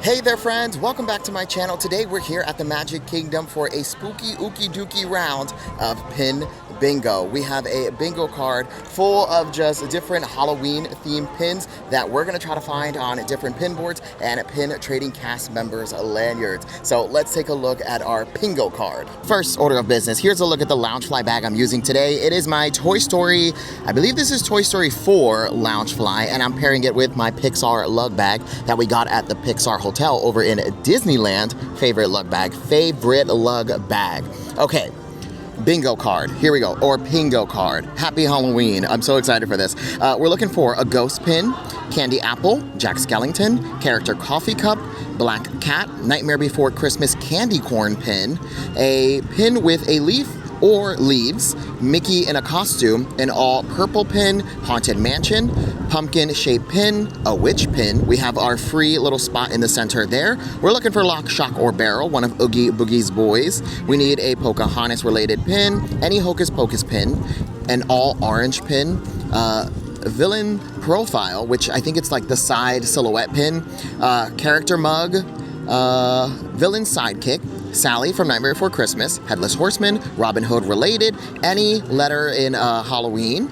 Hey there friends, welcome back to my channel. Today we're here at the Magic Kingdom for a spooky ookie dookie round of pin bingo. We have a bingo card full of just different Halloween themed pins that we're gonna try to find on different pin boards and pin trading cast members lanyards. So let's take a look at our bingo card. First order of business, here's a look at the Loungefly bag I'm using today. It is my Toy Story, I believe this is Toy Story 4 Loungefly, and I'm pairing it with my Pixar lug bag that we got at the Pixar Hotel over in Disneyland. Favorite lug bag. Okay. Bingo card, here we go, or Pingo card. Happy Halloween, I'm so excited for this. We're looking for a ghost pin, candy apple, Jack Skellington, character coffee cup, black cat, Nightmare Before Christmas candy corn pin, a pin with a leaf or leaves, Mickey in a costume, an all purple pin, haunted mansion, pumpkin shaped pin, a witch pin. We have our free little spot in the center there. We're looking for lock, shock, or barrel, one of Oogie Boogie's boys. We need a Pocahontas related pin, any Hocus Pocus pin, an all orange pin, villain profile, which I think it's like the side silhouette pin, character mug, villain sidekick, Sally from Nightmare Before Christmas, Headless Horseman, Robin Hood related, any letter in Halloween,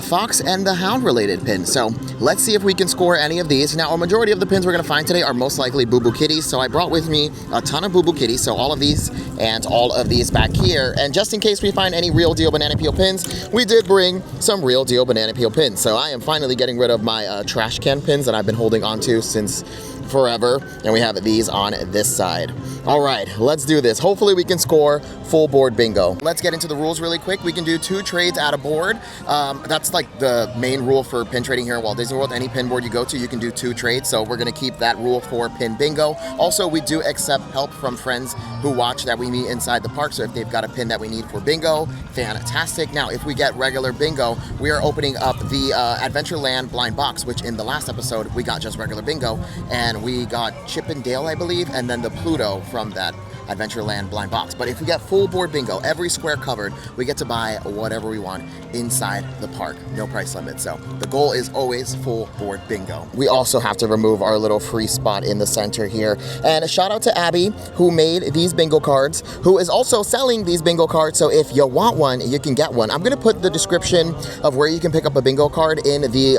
Fox and the Hound related pin. So let's see if we can score any of these. Now, a majority of the pins we're gonna find today are most likely Boo Boo Kitties, so I brought with me a ton of Boo Boo Kitties, so all of these and all of these back here. And just in case we find any real deal banana peel pins, we did bring some real deal banana peel pins. So I am finally getting rid of my trash can pins that I've been holding onto since forever, and we have these on this side. All right, let's do this. Hopefully we can score full board bingo. Let's get into the rules really quick. We can do 2 trades at a board. That's like the main rule for pin trading here at Walt Disney World. Any pin board you go to, you can do 2 trades, so we're gonna keep that rule for pin bingo. Also, we do accept help from friends who watch that we meet inside the park, so if they've got a pin that we need for bingo, fantastic. Now, if we get regular bingo, we are opening up the Adventureland blind box, which in the last episode, we got just regular bingo, and we got Chip and Dale, I believe, and then the Pluto from that Adventureland blind box. But if we get full board bingo, every square covered, we get to buy whatever we want inside the park. No price limit. So the goal is always full board bingo. We also have to remove our little free spot in the center here. And a shout out to Abby, who made these bingo cards, who is also selling these bingo cards. So if you want one, you can get one. I'm gonna put the description of where you can pick up a bingo card in the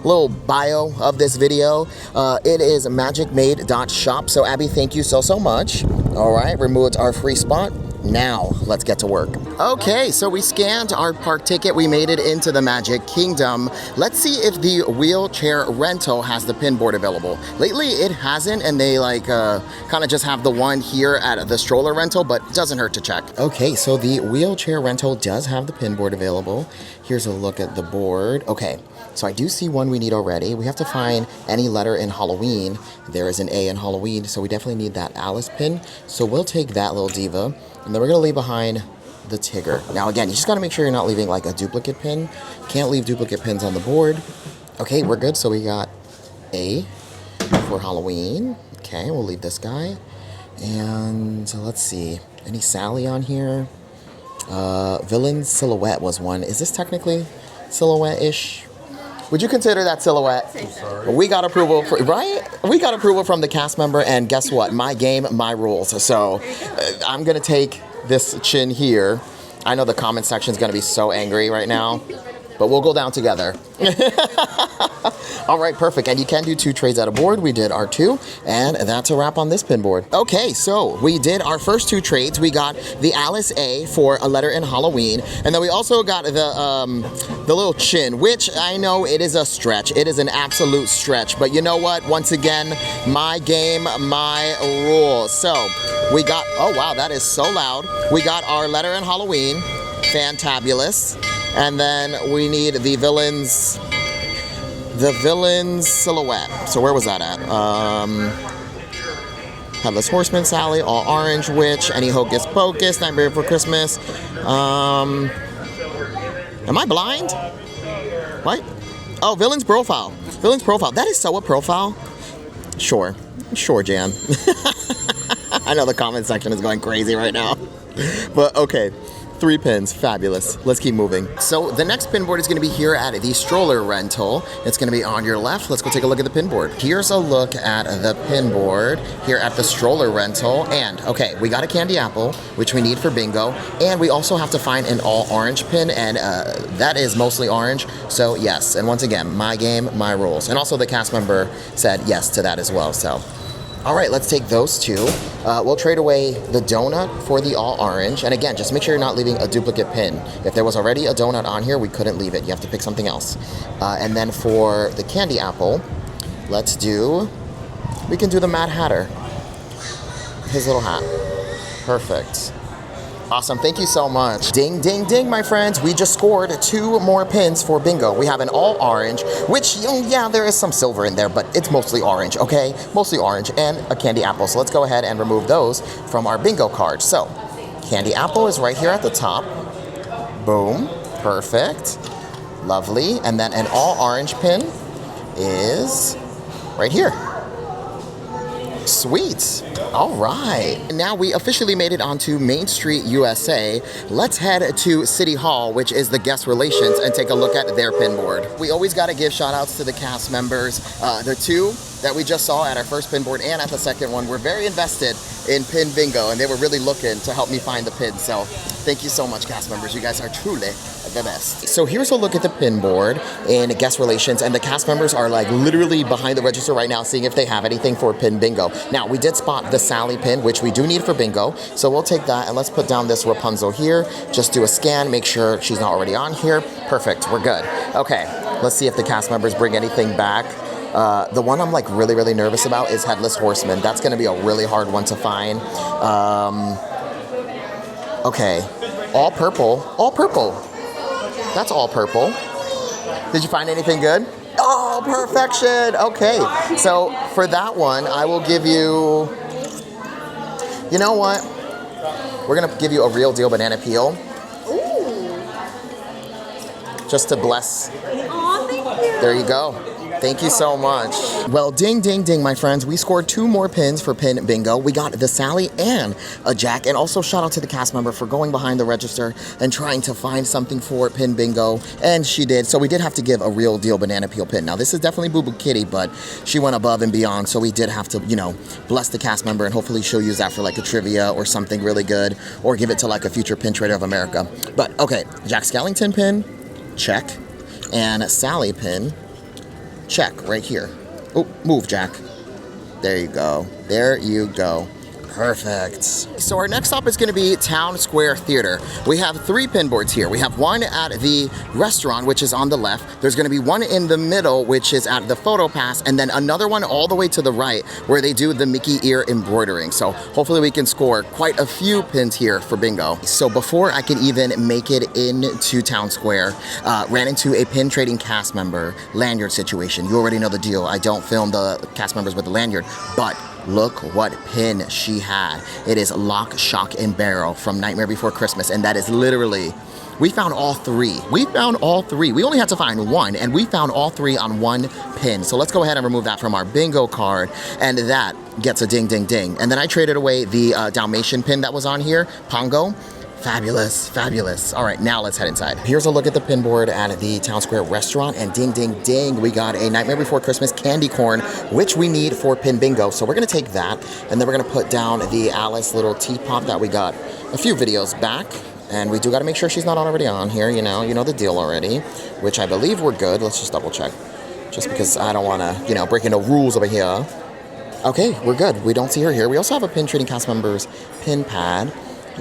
little bio of this video. It is magicmade.shop. So Abby, thank you so much. All right, removed our free spot. Now, let's get to work. Okay, so we scanned our park ticket. We made it into the Magic Kingdom. Let's see if the wheelchair rental has the pin board available. Lately, it hasn't, and they like kind of just have the one here at the Stroller rental, but it doesn't hurt to check. Okay, so the wheelchair rental does have the pin board available. Here's a look at the board. Okay, so I do see one we need already. We have to find any letter in Halloween. There is an A in Halloween, so we definitely need that Alice pin. So we'll take that little diva, and then we're gonna leave behind the Tigger. Now again, you just gotta make sure you're not leaving like a duplicate pin. Can't leave duplicate pins on the board. Okay, we're good. So we got A for Halloween. Okay, we'll leave this guy. And let's see, any Sally on here? Villain silhouette was one. Is this technically silhouette-ish? Would you consider that silhouette? We got approval, right? We got approval from the cast member, and guess what? My game, my rules. So I'm gonna take this chin here. I know the comment section is gonna be so angry right now, but we'll go down together. All right, perfect. And you can do 2 trades at a board. We did our 2, and that's a wrap on this pin board. Okay, so we did our first 2 trades. We got the Alice A for a letter in Halloween, and then we also got the little chin, which I know it is a stretch. It is an absolute stretch, but you know what? Once again, my game, my rules. So we got, oh wow, that is so loud. We got our letter in Halloween, fantabulous. And then we need the villain's silhouette. So where was that at? Headless Horseman, Sally, all orange, witch, any Hocus Pocus, Nightmare Before Christmas. Am I blind? What? Oh, villain's profile. Villain's profile. That is so a profile. Sure, Jan. I know the comment section is going crazy right now. But okay. 3 pins. Fabulous. Let's keep moving. So the next pin board is going to be here at the Stroller rental. It's going to be on your left. Let's go take a look at the pin board. Here's a look at the pin board here at the Stroller rental. And okay, we got a candy apple, which we need for bingo. And we also have to find an all orange pin, and that is mostly orange. So yes, and once again, my game, my rules. And also the cast member said yes to that as well. So all right, let's take those 2. We'll trade away the donut for the all orange. And again, just make sure you're not leaving a duplicate pin. If there was already a donut on here, we couldn't leave it. You have to pick something else. And then for the candy apple, we can do the Mad Hatter. His little hat. Perfect. Awesome, thank you so much. Ding, ding, ding, my friends. We just scored 2 more pins for bingo. We have an all orange, which, yeah, there is some silver in there, but it's mostly orange, okay? Mostly orange, and a candy apple. So let's go ahead and remove those from our bingo card. So, candy apple is right here at the top. Boom, perfect. Lovely, and then an all orange pin is right here. Sweet. All right. Now we officially made it onto Main Street, USA. Let's head to City Hall, which is the guest relations, and take a look at their pin board. We always got to give shout outs to the cast members. The 2 that we just saw at our first pin board and at the second one were very invested in pin bingo, and they were really looking to help me find the pin. So thank you so much, cast members. You guys are truly the best. So here's a look at the pin board in guest relations, and the cast members are like literally behind the register right now seeing if they have anything for pin bingo. Now we did spot the Sally pin, which we do need for bingo, so we'll take that, and let's put down this Rapunzel here. Just do a scan, make sure she's not already on here. Perfect, we're good. Okay, let's see if the cast members bring anything back. The one I'm like really nervous about is Headless Horseman. That's gonna be a really hard one to find. Okay, all purple. That's all purple. Did you find anything good? Oh, perfection. Okay, so for that one, I will give you, you know what? We're gonna give you a real deal banana peel. Ooh. Just to bless. Aw, thank you. There you go. Thank you so much. Well, ding, ding, ding, my friends. We scored 2 more pins for pin bingo. We got the Sally and a Jack. And also shout out to the cast member for going behind the register and trying to find something for pin bingo. And she did. So we did have to give a real deal banana peel pin. Now, this is definitely Boo Boo Kitty, but she went above and beyond. So we did have to, you know, bless the cast member, and hopefully she'll use that for like a trivia or something really good, or give it to like a future pin trader of America. But okay, Jack Skellington pin, check. And Sally pin, check right here. Oh, move, Jack. There you go. There you go. Perfect. So our next stop is going to be Town Square Theater. We have 3 pin boards here. We have one at the restaurant, which is on the left. There's going to be one in the middle, which is at the photo pass, and then another one all the way to the right where they do the Mickey ear embroidering. So hopefully we can score quite a few pins here for bingo. So before I could even make it into Town Square, ran into a pin trading cast member lanyard situation. You already know the deal. I don't film the cast members with the lanyard, but look what pin she had. It is Lock, Shock, and Barrel from Nightmare Before Christmas, and that is literally, we found all 3. We found all 3. We only had to find 1, and we found all 3 on 1 pin. So let's go ahead and remove that from our bingo card, and that gets a ding, ding, ding. And then I traded away the Dalmatian pin that was on here, Pongo. Fabulous, fabulous. All right, now let's head inside. Here's a look at the pin board at the Town Square restaurant, and ding, ding, ding, we got a Nightmare Before Christmas candy corn, which we need for pin bingo. So we're gonna take that, and then we're gonna put down the Alice little teapot that we got a few videos back. And we do gotta make sure she's not already on here, you know the deal already, which I believe we're good. Let's just double check, just because I don't wanna, break no rules over here. Okay, we're good. We don't see her here. We also have a pin trading cast members pin pad,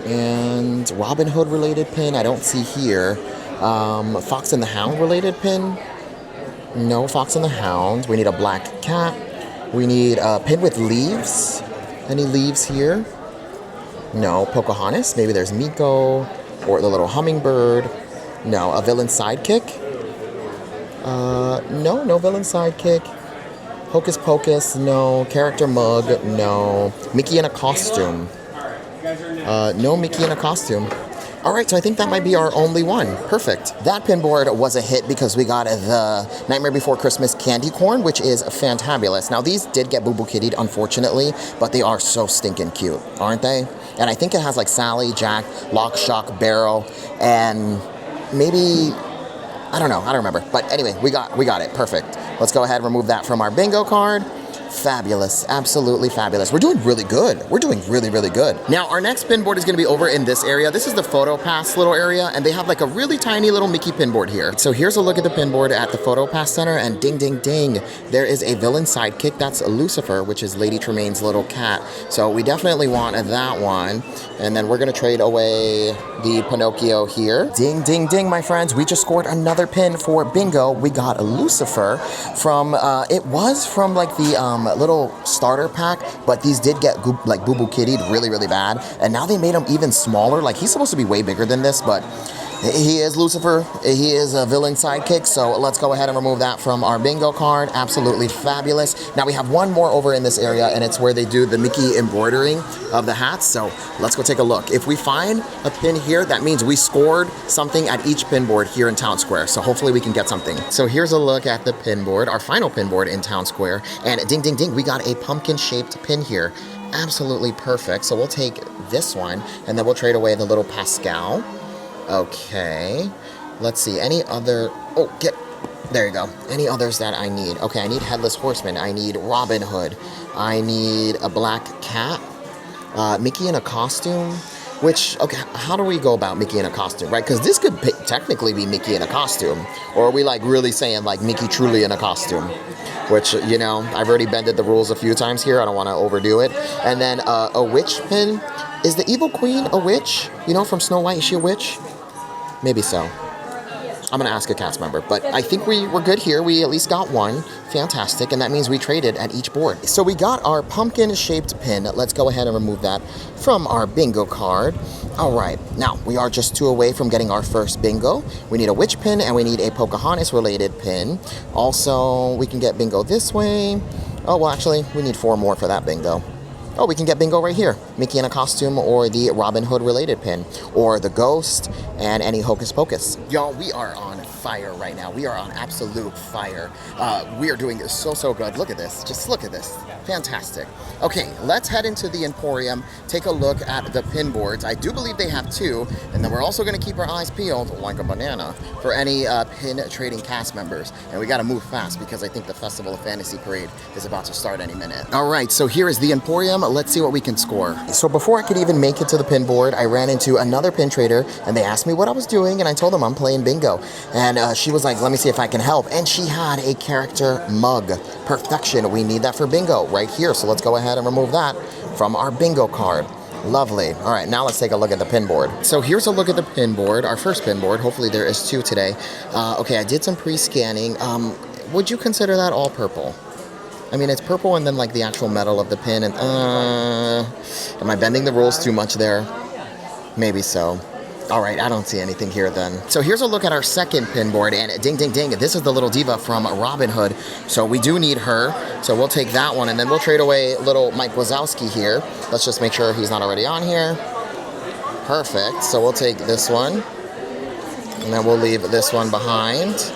and Robin Hood related pin I don't see here. Fox and the Hound related pin, no Fox and the Hound. We need a black cat. We need a pin with leaves. Any leaves here? No. Pocahontas, maybe there's Miko or the little hummingbird. No. A villain sidekick? No villain sidekick. Hocus Pocus, no. Character mug, no. Mickey in a costume. No Mickey in a costume. All right, so I think that might be our only one. Perfect. That pin board was a hit because we got the Nightmare Before Christmas candy corn, which is fantabulous. Now, these did get boo-boo kittied, unfortunately, but they are so stinking cute, aren't they? And I think it has like Sally, Jack, Lock, Shock, Barrel, and maybe, I don't know, I don't remember. But anyway, we got it, perfect. Let's go ahead and remove that from our bingo card. Fabulous, absolutely fabulous. We're doing really good. We're doing really, really good. Now, our next pin board is gonna be over in this area. This is the Photo Pass little area, and they have like a really tiny little Mickey pin board here. So here's a look at the pin board at the Photo Pass Center, and ding, ding, ding. There is a villain sidekick. That's Lucifer, which is Lady Tremaine's little cat. So we definitely want that one. And then we're gonna trade away the Pinocchio here. Ding, ding, ding, my friends. We just scored another pin for bingo. We got Lucifer from, it was from like the little starter pack, but these did get like boo-boo kittied really, really bad. And now they made him even smaller. Like he's supposed to be way bigger than this, but he is Lucifer. He is a villain sidekick. So let's go ahead and remove that from our bingo card. Absolutely fabulous. Now we have one more over in this area, and it's where they do the Mickey embroidering of the hats. So let's go take a look. If we find a pin here, that means we scored something at each pin board here in Town Square. So hopefully we can get something. So here's a look at the pin board, our final pin board in Town Square. And ding, ding, ding, we got a pumpkin-shaped pin here. Absolutely perfect. So we'll take this one, and then we'll trade away the little Pascal. Okay, let's see, any other, there you go, any others that I need. Okay, I need Headless Horseman, I need Robin Hood, I need a black cat, Mickey in a costume, which, okay, how do we go about Mickey in a costume, right? Because this could technically be Mickey in a costume, or are we like really saying like Mickey truly in a costume? Which, you know, I've already bended the rules a few times here, I don't want to overdo it. And then a witch pin. Is the evil queen a witch? You know, from Snow White, is she a witch? Maybe so. I'm gonna ask a cast member, but I think we're good here. We at least got one. Fantastic, and that means we traded at each board. So we got our pumpkin-shaped pin. Let's go ahead and remove that from our bingo card. All right, now we are just 2 away from getting our first bingo. We need a witch pin, and we need a Pocahontas-related pin. Also, we can get bingo this way. Oh, well, actually, we need 4 more for that bingo. Oh, we can get bingo right here. Mickey in a costume, or the Robin Hood related pin, or the ghost, and any Hocus Pocus. Y'all, we are on fire right now. We are on absolute fire. We are doing so good. Look at this. Just look at this. Fantastic. Okay, let's head into the Emporium, take a look at the pin boards. I do believe they have 2, and then we're also going to keep our eyes peeled, like a banana, for any pin trading cast members. And we got to move fast because I think the Festival of Fantasy Parade is about to start any minute. All right, so here is the Emporium. Let's see what we can score. So before I could even make it to the pin board, I ran into another pin trader, and they asked me what I was doing, and I told them I'm playing bingo. And she was like, let me see if I can help. And she had a character mug. Perfection. We need that for bingo right here. So let's go ahead and remove that from our bingo card. Lovely. All right, now let's take a look at the pin board. So here's a look at the pin board, our first pin board. Hopefully there is 2 today. Okay, I did some pre-scanning. Would you consider that all purple? I mean, it's purple and then like the actual metal of the pin. And am I bending the rules too much there? Maybe so. All right, I don't see anything here then. So here's a look at our second pin board, and ding, ding, ding, this is the little diva from Robin Hood. So we do need her, so we'll take that one, and then we'll trade away little Mike Wazowski here. Let's just make sure he's not already on here. Perfect, so we'll take this one, and then we'll leave this one behind.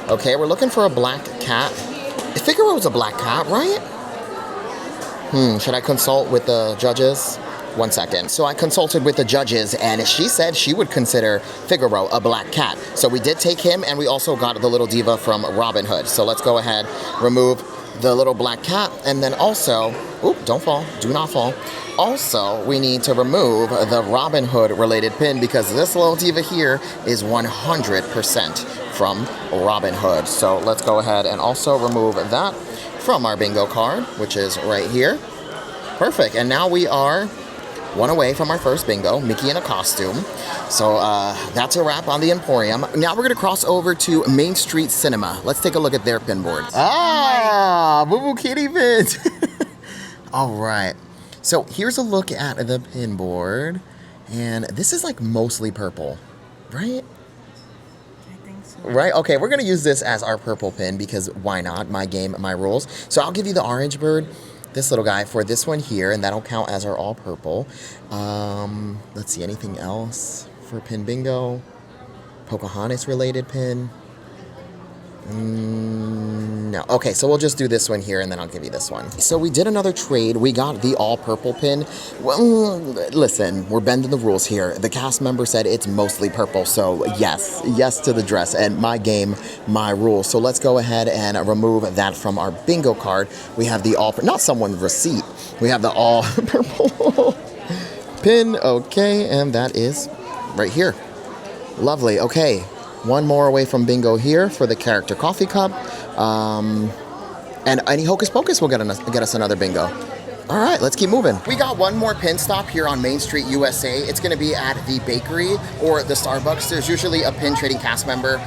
Okay, we're looking for a black cat. I figure it was a black cat, right? Should I consult with the judges? 1 second. So I consulted with the judges, and she said she would consider Figaro a black cat. So we did take him, and we also got the little diva from Robin Hood. So let's go ahead, remove the little black cat, and then also, oop, don't fall, do not fall. Also, we need to remove the Robin Hood related pin because this little diva here is 100% from Robin Hood. So let's go ahead and also remove that from our bingo card, which is right here. Perfect, and now we are 1 away from our first bingo, Mickey in a costume. So that's a wrap on the Emporium. Now we're gonna cross over to Main Street Cinema. Let's take a look at their pin boards. Ah, Boo Boo Kitty pins. All right, so here's a look at the pin board. And this is like mostly purple, right? I think so. Right, okay, we're gonna use this as our purple pin because why not? My game, my rules. So I'll give you the orange bird, this little guy, for this one here, and that'll count as our all purple. Let's see, anything else? for pin bingo. Pocahontas related pin. No. Okay, so we'll just do this one here and then I'll give you this one. So we did another trade. We got the all purple pin. Well, listen, we're bending the rules here. The cast member said it's mostly purple, so yes to the dress. And my game, my rules. So let's go ahead and remove that from our bingo card. We have the all, not someone's receipt. We have the all purple pin. Okay, and that is right here. Lovely. Okay, one more away from bingo here for the character coffee cup. And any Hocus Pocus will get us another bingo. All right, let's keep moving. We got one more pin stop here on Main Street, USA. It's gonna be at the bakery or the Starbucks. There's usually a pin trading cast member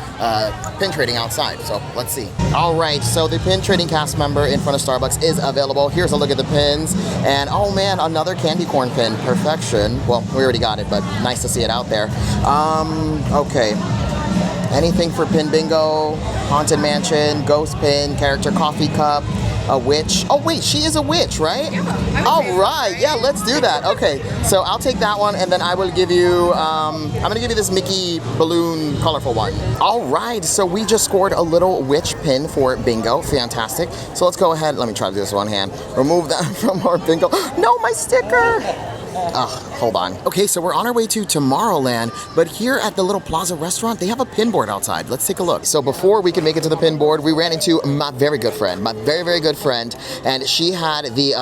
pin trading outside, so let's see. All right, so the pin trading cast member in front of Starbucks is available. Here's a look at the pins. And oh man, another candy corn pin, perfection. Well, we already got it, but nice to see it out there. Okay. Anything for pin bingo, haunted mansion, ghost pin, character coffee cup, a witch. Oh wait, she is a witch, right? Yeah. All right, yeah, let's do that. Okay, so I'll take that one and then I will give you, I'm gonna give you this Mickey balloon colorful one. All right, so we just scored a little witch pin for bingo, fantastic. So let's go ahead, let me try to do this one hand. Remove that from our bingo. No, my sticker. Hold on. Okay, so we're on our way to Tomorrowland, but here at the little Plaza restaurant, they have a pin board outside. Let's take a look. So before we could make it to the pin board, we ran into my very good friend, my very good friend, and she had the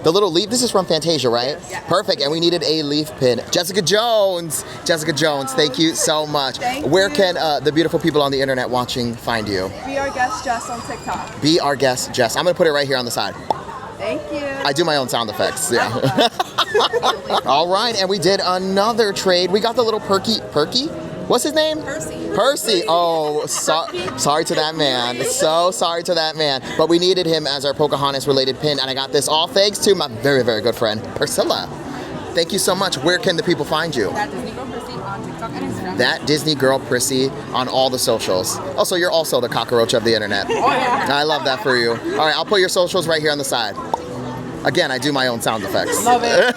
little leaf. This is from Fantasia, right? Yeah. Perfect, and we needed a leaf pin. Jessica Jones, thank you so much. Where can the beautiful people on the internet watching find you? Be Our Guest Jess on TikTok. Be Our Guest Jess. I'm gonna put it right here on the side. Thank you. I do my own sound effects, yeah. All right, and we did another trade. We got the little Perky? What's his name? Percy. Oh, sorry to that man. So sorry to that man. But we needed him as our Pocahontas related pin, and I got this all thanks to my very good friend, Priscilla. Thank you so much. Where can the people find you? That Disney Girl Prissy on TikTok and Instagram. That Disney Girl Prissy on all the socials. Also, you're also the cockroach of the internet. Oh, yeah. I love that for you. All right, I'll put your socials right here on the side. Again, I do my own sound effects. Love it.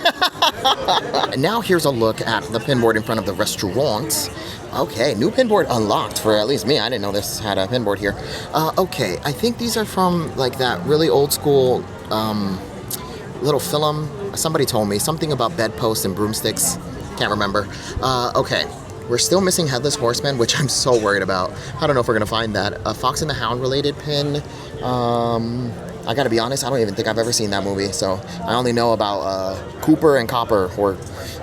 And now here's a look at the pin board in front of the restaurant. Okay, new pin board unlocked for at least me. I didn't know this had a pin board here. Okay, I think these are from like that really old school little film. Somebody told me something about bedposts and broomsticks. Can't remember. Okay, we're still missing Headless Horseman, which I'm so worried about. I don't know if we're gonna find that. A Fox and the Hound related pin. I gotta be honest, I don't even think I've ever seen that movie, so I only know about Cooper and Copper, or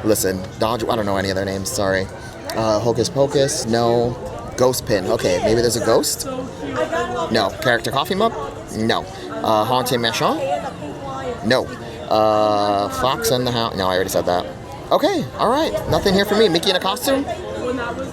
listen, Dodge, I don't know any of their names, sorry. Hocus Pocus, no. Ghost pin, okay, maybe there's a ghost? No. Character coffee mug? No. Haunted Mansion? No. Fox and the Hound, no, I already said that. Okay, all right, nothing here for me. Mickey in a costume?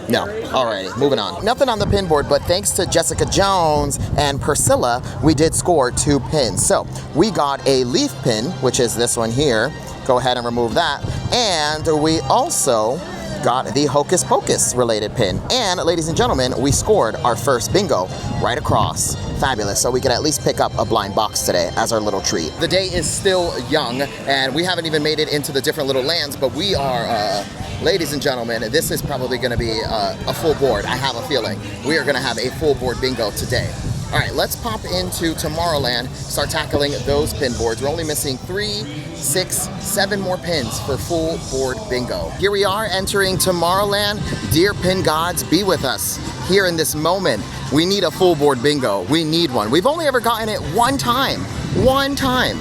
No. Alrighty, moving on. Nothing on the pin board, but thanks to Jessica Jones and Priscilla, we did score 2 pins. So we got a leaf pin, which is this one here. Go ahead and remove that. And we also got the Hocus Pocus related pin. And ladies and gentlemen, we scored our first bingo right across. Fabulous. So we could at least pick up a blind box today as our little treat. The day is still young and we haven't even made it into the different little lands, but we are, ladies and gentlemen, this is probably gonna be a full board. I have a feeling. We are gonna have a full board bingo today. All right, let's pop into Tomorrowland, start tackling those pin boards. We're only missing 3, 6, 7 more pins for full board bingo. Here we are entering Tomorrowland. Dear pin gods, be with us here in this moment. We need a full board bingo. We need one. We've only ever gotten it one time.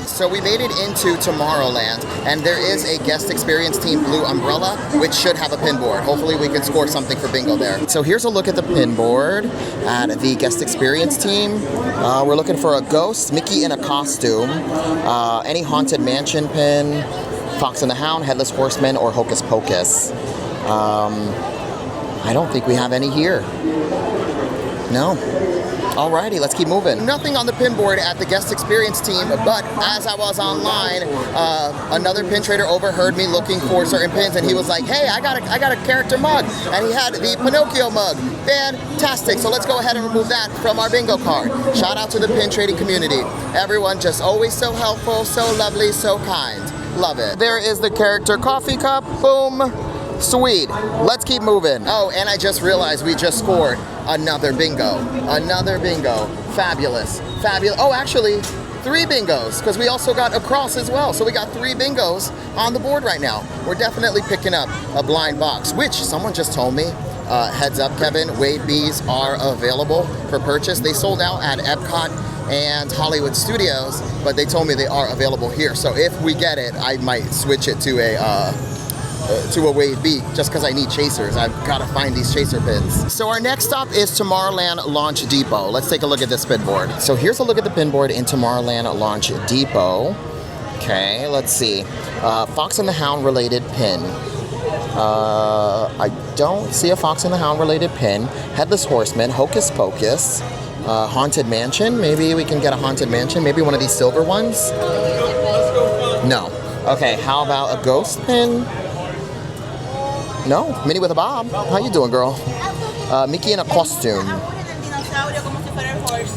So we made it into Tomorrowland, and there is a guest experience team Blue Umbrella, which should have a pin board. Hopefully we can score something for bingo there. So here's a look at the pin board at the guest experience team. We're looking for a ghost, Mickey in a costume, any Haunted Mansion pin, Fox and the Hound, Headless Horseman, or Hocus Pocus. I don't think we have any here. No. Alrighty, let's keep moving. Nothing on the pin board at the guest experience team, but as I was online, another pin trader overheard me looking for certain pins, and he was like, hey, I got a character mug, and he had the Pinocchio mug. Fantastic, so let's go ahead and remove that from our bingo card. Shout out to the pin trading community. Everyone just always so helpful, so lovely, so kind. Love it. There is the character coffee cup, boom. Sweet. Let's keep moving. Oh, and I just realized we just scored another bingo. Another bingo. Fabulous. Fabulous. Oh, actually, 3 bingos, because we also got a cross as well. So we got 3 bingos on the board right now. We're definitely picking up a blind box, which someone just told me, heads up, Kevin, Wade B's are available for purchase. They sold out at Epcot and Hollywood Studios, but they told me they are available here. So if we get it, I might switch it to a Wade B, just because I need chasers. I've got to find these chaser pins. So our next stop is Tomorrowland Launch Depot. Let's take a look at this pin board. So here's a look at the pin board in Tomorrowland Launch Depot. Okay, let's see. Fox and the Hound related pin. I don't see a Fox and the Hound related pin. Headless Horseman, Hocus Pocus, Haunted Mansion. Maybe we can get a Haunted Mansion. Maybe one of these silver ones. No. Okay, how about a ghost pin? No, Minnie with a bob. How you doing, girl? Mickey in a costume.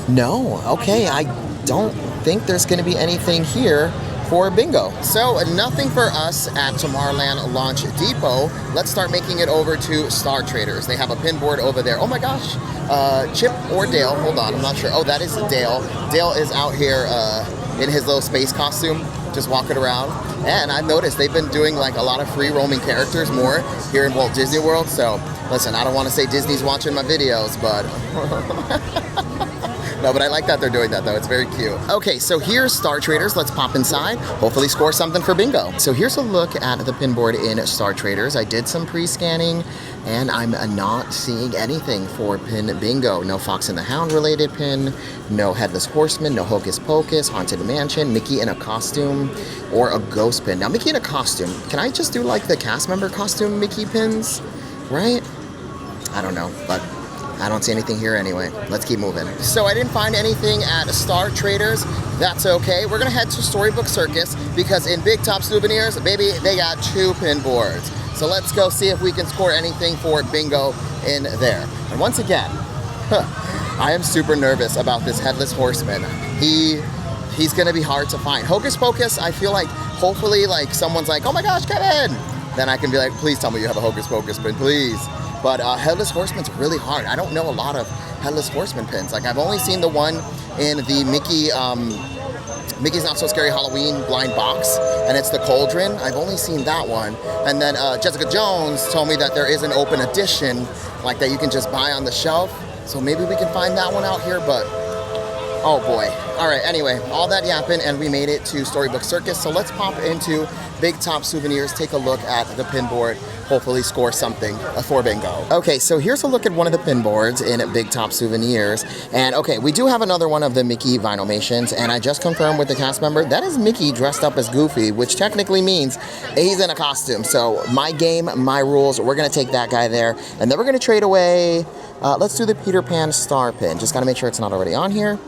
No, okay, I don't think there's gonna be anything here for bingo. So nothing for us at Tomorrowland Launch Depot. Let's start making it over to Star Traders. They have a pin board over there. Oh my gosh, Chip or Dale, hold on, I'm not sure. Oh, that is Dale. Dale is out here in his little space costume, just walking around. And I've noticed they've been doing like a lot of free roaming characters more here in Walt Disney World. So listen, I don't want to say Disney's watching my videos, but no, but I like that they're doing that though. It's very cute. Okay, so here's Star Traders. Let's pop inside. Hopefully score something for bingo. So here's a look at the pin board in Star Traders. I did some pre-scanning and I'm not seeing anything for pin bingo. No Fox and the Hound related pin, no Headless Horseman, no Hocus Pocus, Haunted Mansion, Mickey in a costume, or a ghost pin. Now Mickey in a costume, can I just do like the cast member costume Mickey pins, right? I don't know, but I don't see anything here anyway. Let's keep moving. So I didn't find anything at Star Traders. That's okay. We're gonna head to Storybook Circus because in Big Top Souvenirs, baby, they got 2 pin boards. So let's go see if we can score anything for bingo in there. And once again, I am super nervous about this Headless Horseman. He's gonna be hard to find. Hocus Pocus, I feel like hopefully like someone's like, oh my gosh, Kevin! Then I can be like, please tell me you have a Hocus Pocus pin, please. But Headless Horseman's really hard. I don't know a lot of Headless Horseman pins. Like I've only seen the one in the Mickey's Not So Scary Halloween blind box, and it's the Cauldron. I've only seen that one. And then Jessica Jones told me that there is an open edition, like that you can just buy on the shelf. So maybe we can find that one out here, but oh boy. All right, anyway, all that yapping, and we made it to Storybook Circus. So let's pop into Big Top Souvenirs, take a look at the pin board, hopefully score something for bingo. Okay, so here's a look at one of the pin boards in Big Top Souvenirs. And okay, we do have another one of the Mickey Vinylmations, and I just confirmed with the cast member, that is Mickey dressed up as Goofy, which technically means he's in a costume. So my game, my rules, we're gonna take that guy there, and then we're gonna trade away, let's do the Peter Pan star pin. Just gotta make sure it's not already on here.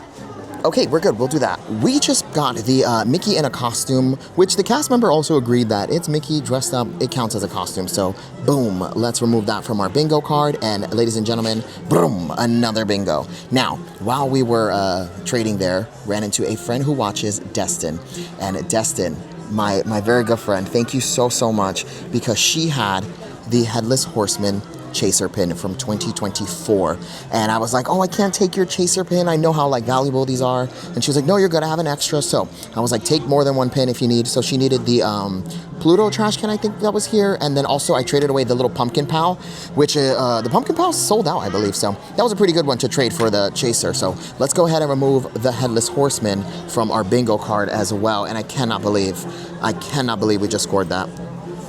Okay, we're good, we'll do that. We just got the Mickey in a costume, which the cast member also agreed that it's Mickey dressed up, it counts as a costume. So boom, let's remove that from our bingo card. And ladies and gentlemen, boom, another bingo. Now, while we were trading there, ran into a friend who watches Destin. And Destin, my very good friend, thank you so much, because she had the Headless Horseman chaser pin from 2024, and I was like, oh, I can't take your chaser pin, I know how like valuable these are. And she was like, no, you're gonna have an extra. So I was like, take more than one pin if you need. So she needed the Pluto trash can, I think that was here. And then also I traded away the little pumpkin pal, which the pumpkin pal sold out, I believe. So that was a pretty good one to trade for the chaser. So let's go ahead and remove the Headless Horseman from our bingo card as well. And I cannot believe we just scored that.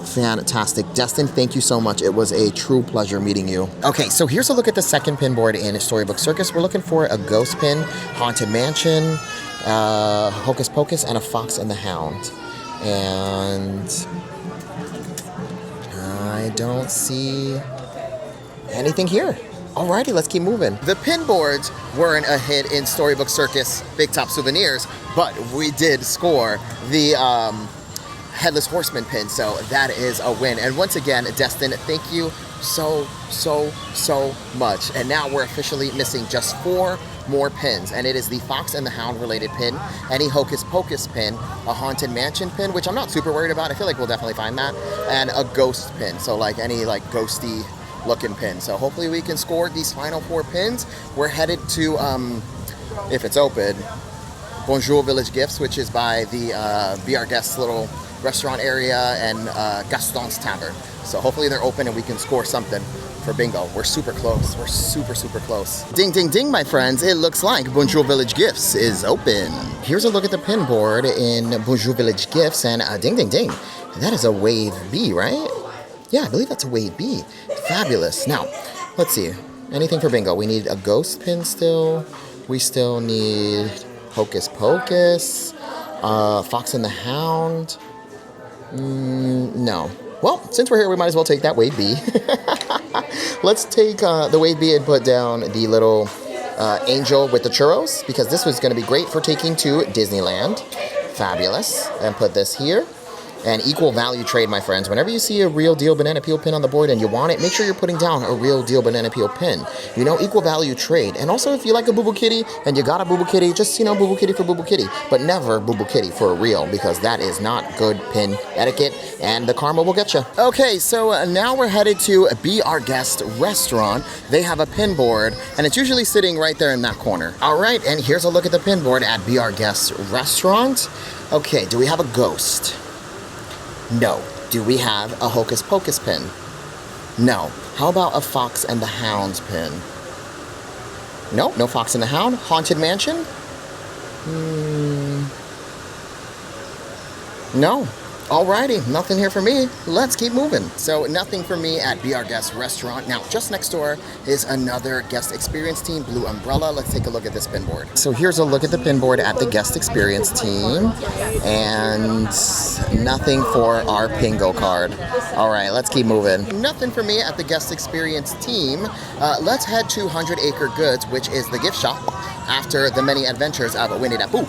Fantastic. Destin, thank you so much. It was a true pleasure meeting you. Okay, so here's a look at the second pin board in Storybook Circus. We're looking for a ghost pin, Haunted Mansion, Hocus Pocus, and a Fox and the Hound. And I don't see anything here. Alrighty, let's keep moving. The pin boards weren't a hit in Storybook Circus Big Top Souvenirs, but we did score the Headless Horseman pin, so that is a win. And once again, Destin, thank you so much. And now we're officially missing just 4 more pins, and it is the Fox and the Hound related pin, any Hocus Pocus pin, a Haunted Mansion pin, which I'm not super worried about. I feel like we'll definitely find that, and a ghost pin, so like any like ghosty looking pin. So hopefully we can score these final 4 pins. We're headed to, if it's open, Bonjour Village Gifts, which is by the Be Our Guest's little restaurant area, and Gaston's Tavern. So hopefully they're open and we can score something for bingo. We're super close. We're super, super close. Ding, ding, ding, my friends. It looks like Bonjour Village Gifts is open. Here's a look at the pin board in Bonjour Village Gifts, and ding, ding, ding. That is a Wave B, right? Yeah, I believe that's a Wave B. Fabulous. Now, let's see. Anything for bingo? We need a ghost pin still. We still need Hocus Pocus. Fox and the Hound. No. Well, since we're here, we might as well take that Wave B. Let's take the Wave B and put down the little angel with the churros, because this was going to be great for taking to Disneyland. Fabulous. And put this here. And equal value trade, my friends. Whenever you see a real deal banana peel pin on the board and you want it, make sure you're putting down a real deal banana peel pin. You know, equal value trade. And also, if you like a Boo Boo Kitty and you got a Boo Boo Kitty, just, you know, Boo Boo Kitty for Boo Boo Kitty. But never Boo Boo Kitty for a real, because that is not good pin etiquette, and the karma will get you. Okay, so now we're headed to Be Our Guest restaurant. They have a pin board, and it's usually sitting right there in that corner. All right, and here's a look at the pin board at Be Our Guest restaurant. Okay, do we have a ghost? No. Do we have a Hocus Pocus pin? No. How about a Fox and the Hound pin? Nope, no Fox and the Hound. Haunted Mansion? No. Alrighty, nothing here for me. Let's keep moving. So nothing for me at Be Our Guest restaurant. Now, just next door is another guest experience team, Blue Umbrella. Let's take a look at this pin board. So here's a look at the pin board at the guest experience team, and nothing for our Pingo card. All right, let's keep moving. Nothing for me at the guest experience team. Let's head to 100 Acre Goods, which is the gift shop after the many adventures of Winnie the Pooh.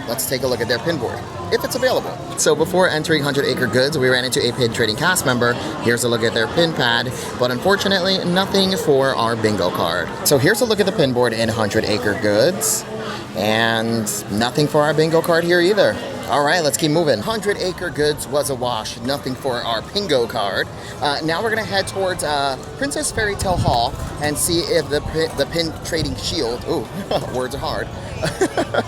Let's take a look at their pin board, if it's available. So before entering 100 Acre Goods, we ran into a pin trading cast member. Here's a look at their pin pad, but unfortunately, nothing for our bingo card. So here's a look at the pin board in 100 Acre Goods, and nothing for our bingo card here either. All right, let's keep moving. 100 Acre Goods was a wash, nothing for our Pingo card. Now we're gonna head towards Princess Fairy Tale Hall and see if the pin trading shield, ooh, words are hard.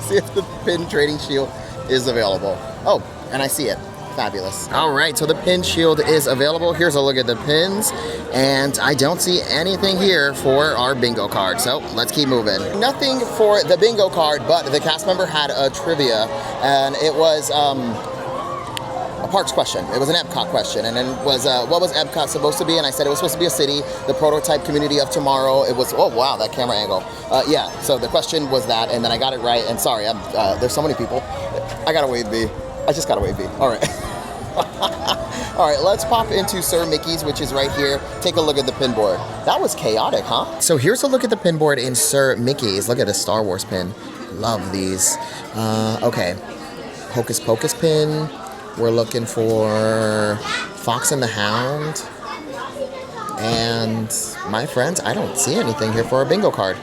See if the pin trading shield is available. Oh, and I see it. Fabulous. All right, so the pin shield is available. Here's a look at the pins, and I don't see anything here for our bingo card, so let's keep moving. Nothing for the bingo card, but the cast member had a trivia, and it was a parks question. It was an Epcot question, and then was what was Epcot supposed to be? And I said it was supposed to be a city, the prototype community of tomorrow. It was, oh wow, that camera angle. Yeah, so the question was that, and then I got it right, and sorry, there's so many people. I got a Wave B. I just got a Wave B. All right. All right, let's pop into Sir Mickey's, which is right here. Take a look at the pin board. That was chaotic, huh? So here's a look at the pin board in Sir Mickey's. Look at the Star Wars pin. Love these. Okay, Hocus Pocus pin. We're looking for Fox and the Hound. And my friends, I don't see anything here for our bingo card.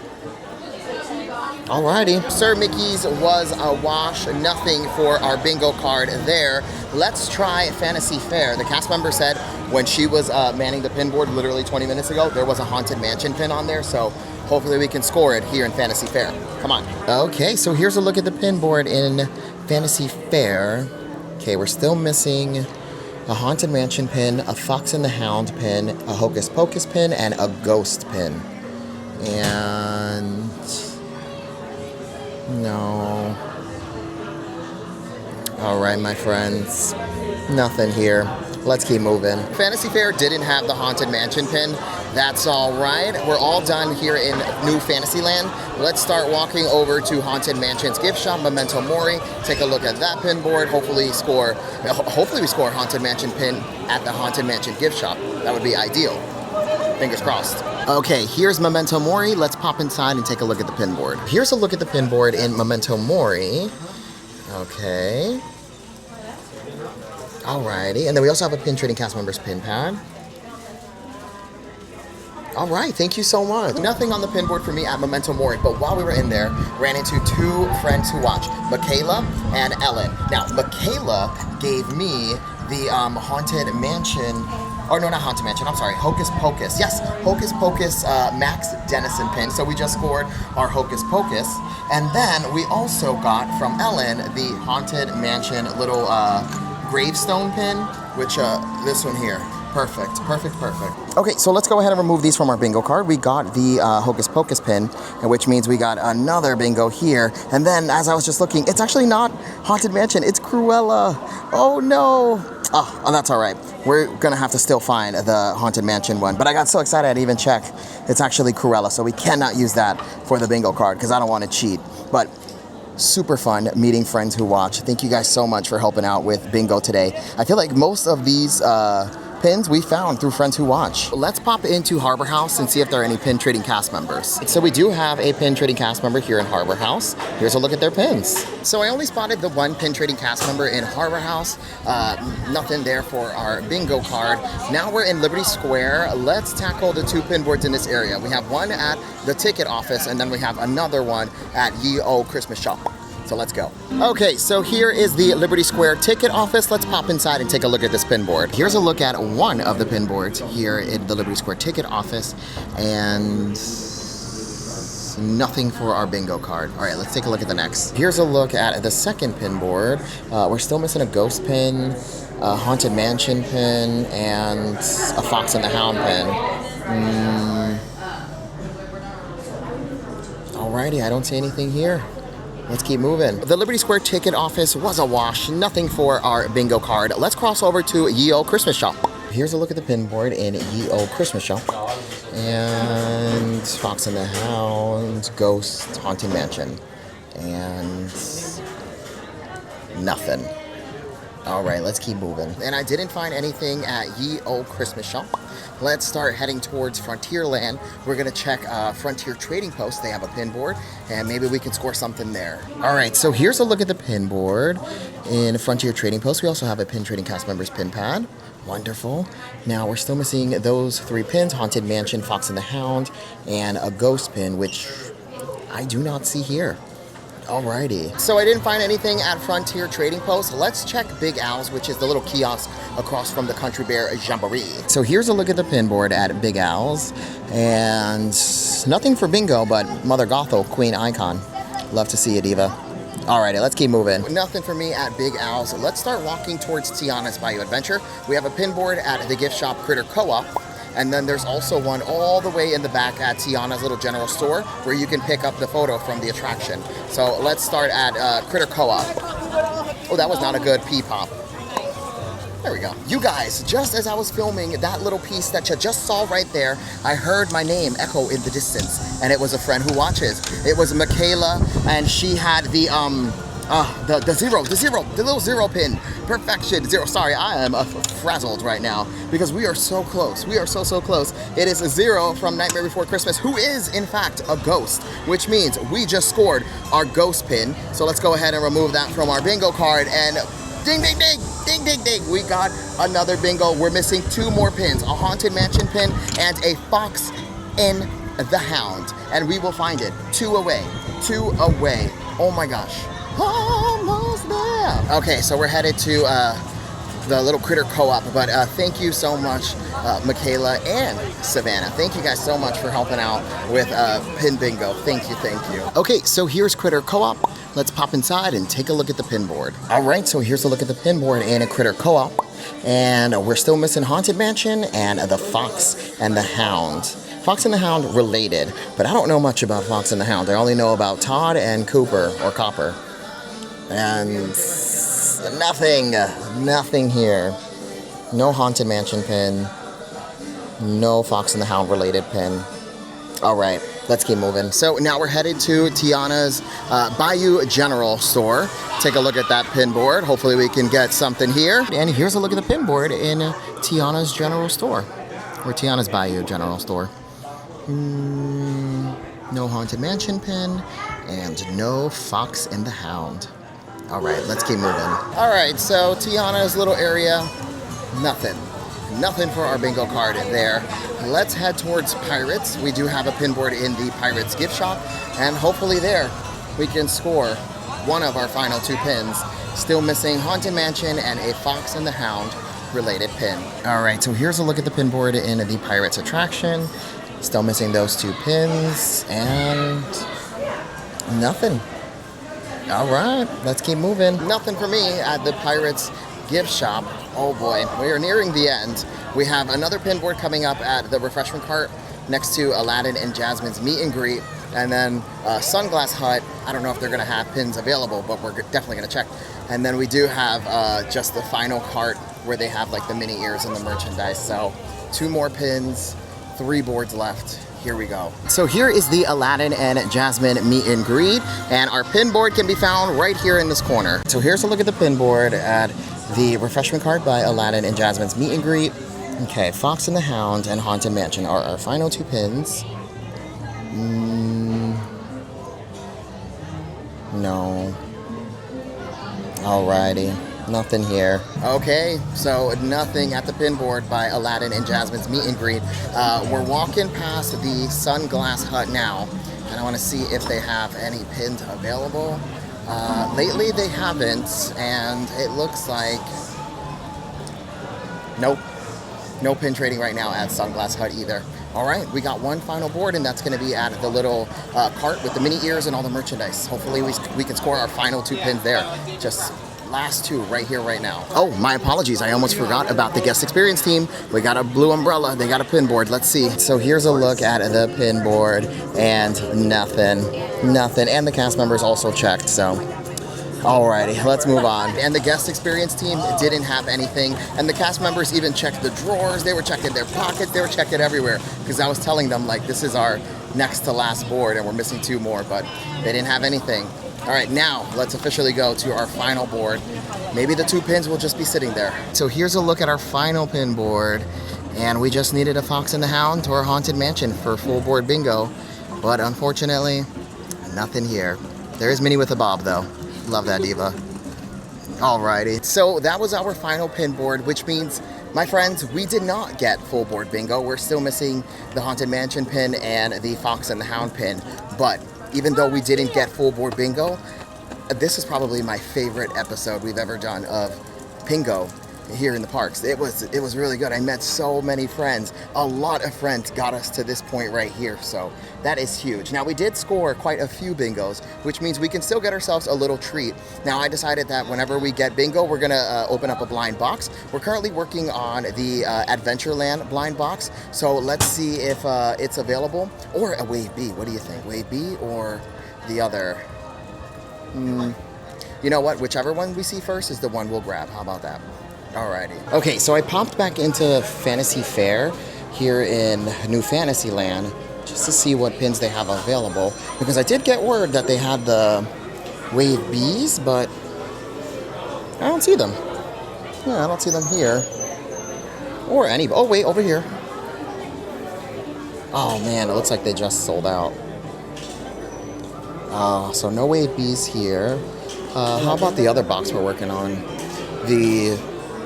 Alrighty, Sir Mickey's was a wash, nothing for our bingo card there. Let's try Fantasy Fair. The cast member said when she was manning the pin board literally 20 minutes ago, there was a Haunted Mansion pin on there, so hopefully we can score it here in Fantasy Fair. Come on. Okay, so here's a look at the pin board in Fantasy Fair. Okay, we're still missing a Haunted Mansion pin, a Fox and the Hound pin, a Hocus Pocus pin, and a Ghost pin. And no. All right, my friends, nothing here. Let's keep moving. Fantasy Fair didn't have the Haunted Mansion pin. That's all right. We're all done here in New Fantasyland. Let's start walking over to Haunted Mansion's gift shop, Memento Mori. Take a look at that pin board. Hopefully we score a Haunted Mansion pin at the Haunted Mansion gift shop. That would be ideal. Fingers crossed. Okay, here's Memento Mori. Let's pop inside and take a look at the pin board. Here's a look at the pin board in Memento Mori. Okay. Alrighty, and then we also have a pin trading cast member's pin pad. All right, thank you so much. Nothing on the pin board for me at Memento Mori, but while we were in there, ran into two friends who watch, Michaela and Ellen. Now, Michaela gave me the Haunted Mansion, or no, not Haunted Mansion, I'm sorry, Hocus Pocus. Yes, Hocus Pocus Max Dennison pin. So we just scored our Hocus Pocus. And then we also got from Ellen the Haunted Mansion little gravestone pin, which this one here. Perfect, perfect, perfect. Okay, so let's go ahead and remove these from our bingo card. We got the Hocus Pocus pin, which means we got another bingo here. And then as I was just looking, it's actually not Haunted Mansion, it's Cruella. Oh no. Oh, that's all right. We're gonna have to still find the Haunted Mansion one. But I got so excited I didn't even check. It's actually Cruella, so we cannot use that for the bingo card because I don't want to cheat. But super fun meeting friends who watch. Thank you guys so much for helping out with bingo today. I feel like most of these pins we found through friends who watch. Let's pop into Harbor House and see if there are any pin trading cast members. So we do have a pin trading cast member here in Harbor House. Here's a look at their pins. So I only spotted the one pin trading cast member in Harbor House. Nothing there for our bingo card. Now we're in Liberty Square. Let's tackle the two pin boards in this area. We have one at the ticket office and then we have another one at Ye Old Christmas Shop. So let's go. Okay, so here is the Liberty Square ticket office. Let's pop inside and take a look at this pin board. Here's a look at one of the pin boards here in the Liberty Square ticket office, and nothing for our bingo card. All right, let's take a look at the next. Here's a look at the second pin board. We're still missing a ghost pin, a Haunted Mansion pin, and a Fox and the Hound pin. Alrighty, I don't see anything here. Let's keep moving. The Liberty Square ticket office was a wash. Nothing for our bingo card. Let's cross over to Ye Old Christmas Shop. Here's a look at the pin board in Ye Old Christmas Shop. And Fox and the Hound, Ghost, Haunted Mansion. And nothing. All right, let's keep moving. And I didn't find anything at Ye Old Christmas Shop. Let's start heading towards Frontierland. We're gonna check Frontier Trading Post. They have a pin board, and maybe we can score something there. All right, so here's a look at the pin board in Frontier Trading Post. We also have a pin trading cast members pin pad. Wonderful. Now we're still missing those three pins, Haunted Mansion, Fox and the Hound, and a ghost pin, which I do not see here. Alrighty. So I didn't find anything at Frontier Trading Post. Let's check Big Al's, which is the little kiosk across from the Country Bear Jamboree. So here's a look at the pin board at Big Al's. And nothing for bingo, but Mother Gothel, Queen Icon. Love to see you, Diva. Alrighty, let's keep moving. Nothing for me at Big Al's. Let's start walking towards Tiana's Bayou Adventure. We have a pin board at the gift shop Critter Co-op. And then there's also one all the way in the back at Tiana's little general store where you can pick up the photo from the attraction. So let's start at Critter Co-op. Oh, that was not a good pee pop. There we go. You guys, just as I was filming that little piece that you just saw right there, I heard my name echo in the distance, and it was a friend who watches. It was Michaela, and she had the little zero pin. Perfection, zero. Sorry, I am frazzled right now because we are so close. We are so close. It is a zero from Nightmare Before Christmas, who is in fact a ghost, which means we just scored our ghost pin. So let's go ahead and remove that from our bingo card, and ding, ding, ding, ding, ding, ding. We got another bingo. We're missing two more pins, a Haunted Mansion pin and a Fox in the Hound. And we will find it. Two away. Oh my gosh. Almost there. Okay, so we're headed to the little Critter Co-op, but thank you so much, Michaela and Savannah. Thank you guys so much for helping out with pin bingo. Thank you. Okay, so here's Critter Co-op. Let's pop inside and take a look at the pin board. All right, so here's a look at the pin board in a Critter Co-op, and we're still missing Haunted Mansion and the Fox and the Hound. Fox and the Hound related, but I don't know much about Fox and the Hound. I only know about Todd and Cooper, or Copper. And nothing here. No Haunted Mansion pin. No Fox and the Hound related pin. All right, let's keep moving. So now we're headed to Tiana's Bayou General Store. Take a look at that pin board. Hopefully we can get something here. And here's a look at the pin board in Tiana's General Store, or Tiana's Bayou General Store. No Haunted Mansion pin and no Fox and the Hound. All right, let's keep moving. All right, so Tiana's little area, nothing. Nothing for our bingo card there. Let's head towards Pirates. We do have a pin board in the Pirates gift shop, and hopefully there we can score one of our final 2 pins. Still missing Haunted Mansion and a Fox and the Hound related pin. All right, so here's a look at the pin board in the Pirates attraction. Still missing those 2 pins, and nothing. All right, let's keep moving. Nothing for me at the Pirates gift shop. Oh boy, we are nearing the end. We have another pin board coming up at the refreshment cart next to Aladdin and Jasmine's meet and greet. And then Sunglass Hut, I don't know if they're gonna have pins available, but we're definitely gonna check. And then we do have just the final cart where they have like the mini ears and the merchandise. So 2 more pins, 3 boards left. Here we go. So here is the Aladdin and Jasmine meet and greet, and our pin board can be found right here in this corner. So here's a look at the pin board at the refreshment cart by Aladdin and Jasmine's meet and greet. Okay, Fox and the Hound and Haunted Mansion are our final 2 pins. No. Alrighty. Nothing here. Okay, so nothing at the pin board by Aladdin and Jasmine's meet and greet. We're walking past the Sunglass Hut now, and I want to see if they have any pins available. Lately they haven't, and it looks like nope. No pin trading right now at Sunglass Hut either. All right, we got 1 final board, and that's going to be at the little cart with the mini ears and all the merchandise. Hopefully we can score our final 2 pins there. Just last 2 right here, right now. Oh, my apologies. I almost forgot about the guest experience team. We got a blue umbrella. They got a pin board. Let's see. So here's a look at the pin board, and nothing. And the cast members also checked, so alrighty, let's move on. And the guest experience team didn't have anything, and the cast members even checked the drawers. They were checking their pockets. They were checking everywhere, because I was telling them, like, this is our next to last board, and we're missing 2 more, but they didn't have anything. All right, now let's officially go to our final board. Maybe the 2 pins will just be sitting there. So here's a look at our final pin board, and we just needed a Fox and the Hound or a Haunted Mansion for full board bingo, but unfortunately, nothing here. There is Minnie with a Bob, though. Love that diva. Alrighty, so that was our final pin board, which means, my friends, we did not get full board bingo. We're still missing the Haunted Mansion pin and the Fox and the Hound pin, but even though we didn't get full board bingo, this is probably my favorite episode we've ever done of Pingo here in the parks. It was really good. I met so many friends. A lot of friends got us to this point right here, so that is huge. Now, we did score quite a few bingos, which means we can still get ourselves a little treat. Now, I decided that whenever we get bingo, we're gonna open up a blind box. We're currently working on the Adventureland blind box, so let's see if it's available. Or a Wave B. What do you think? Wave B or the other? You know what? Whichever one we see first is the one we'll grab. How about that? Alrighty. Okay, so I popped back into Fantasy Fair here in New Fantasyland just to see what pins they have available, because I did get word that they had the Wave Bs, but I don't see them. Yeah, I don't see them here. Or any. Oh, wait, over here. Oh, man, it looks like they just sold out. So no Wave Bs here. How about the other box we're working on? The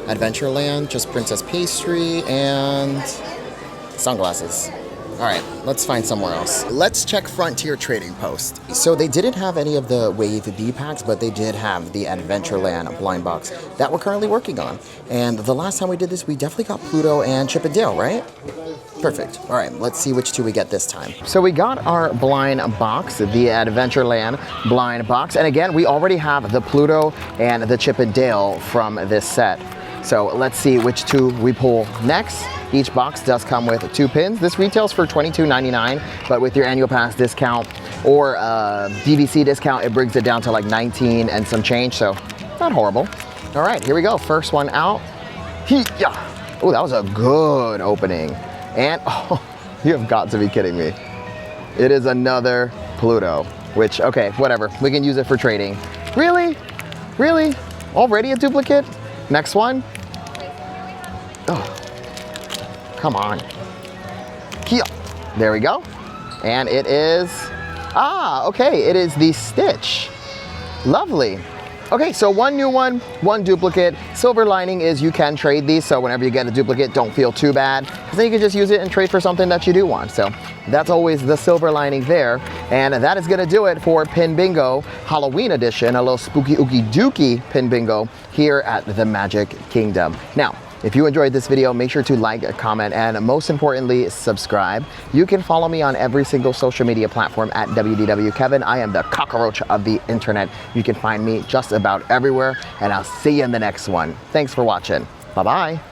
Adventureland, just Princess Pastry and sunglasses. All right, let's find somewhere else. Let's check Frontier Trading Post. So they didn't have any of the Wave B packs, but they did have the Adventureland blind box that we're currently working on. And the last time we did this, we definitely got Pluto and Chip and Dale, right? Perfect. All right, let's see which 2 we get this time. So we got our blind box, the Adventureland blind box. And again, we already have the Pluto and the Chip and Dale from this set. So let's see which 2 we pull next. Each box does come with 2 pins. This retails for $22.99, but with your annual pass discount or DVC discount, it brings it down to like 19 and some change, so not horrible. All right, here we go. First one out. Oh, that was a good opening. And, oh, you have got to be kidding me. It is another Pluto, which, okay, whatever. We can use it for trading. Really? Really? Already a duplicate? Next one. Oh, come on. Here. There we go. And it is, okay, it is the Stitch. Lovely. Okay, so one new one, one duplicate. Silver lining is you can trade these, so whenever you get a duplicate, don't feel too bad, because then you can just use it and trade for something that you do want. So that's always the silver lining there. And that is gonna do it for Pin Bingo Halloween edition, a little spooky ooky dooky Pin Bingo here at the Magic Kingdom. Now, if you enjoyed this video, make sure to like, comment, and most importantly, subscribe. You can follow me on every single social media platform at WDW Kevin. I am the cockroach of the internet. You can find me just about everywhere, and I'll see you in the next one. Thanks for watching. Bye-bye.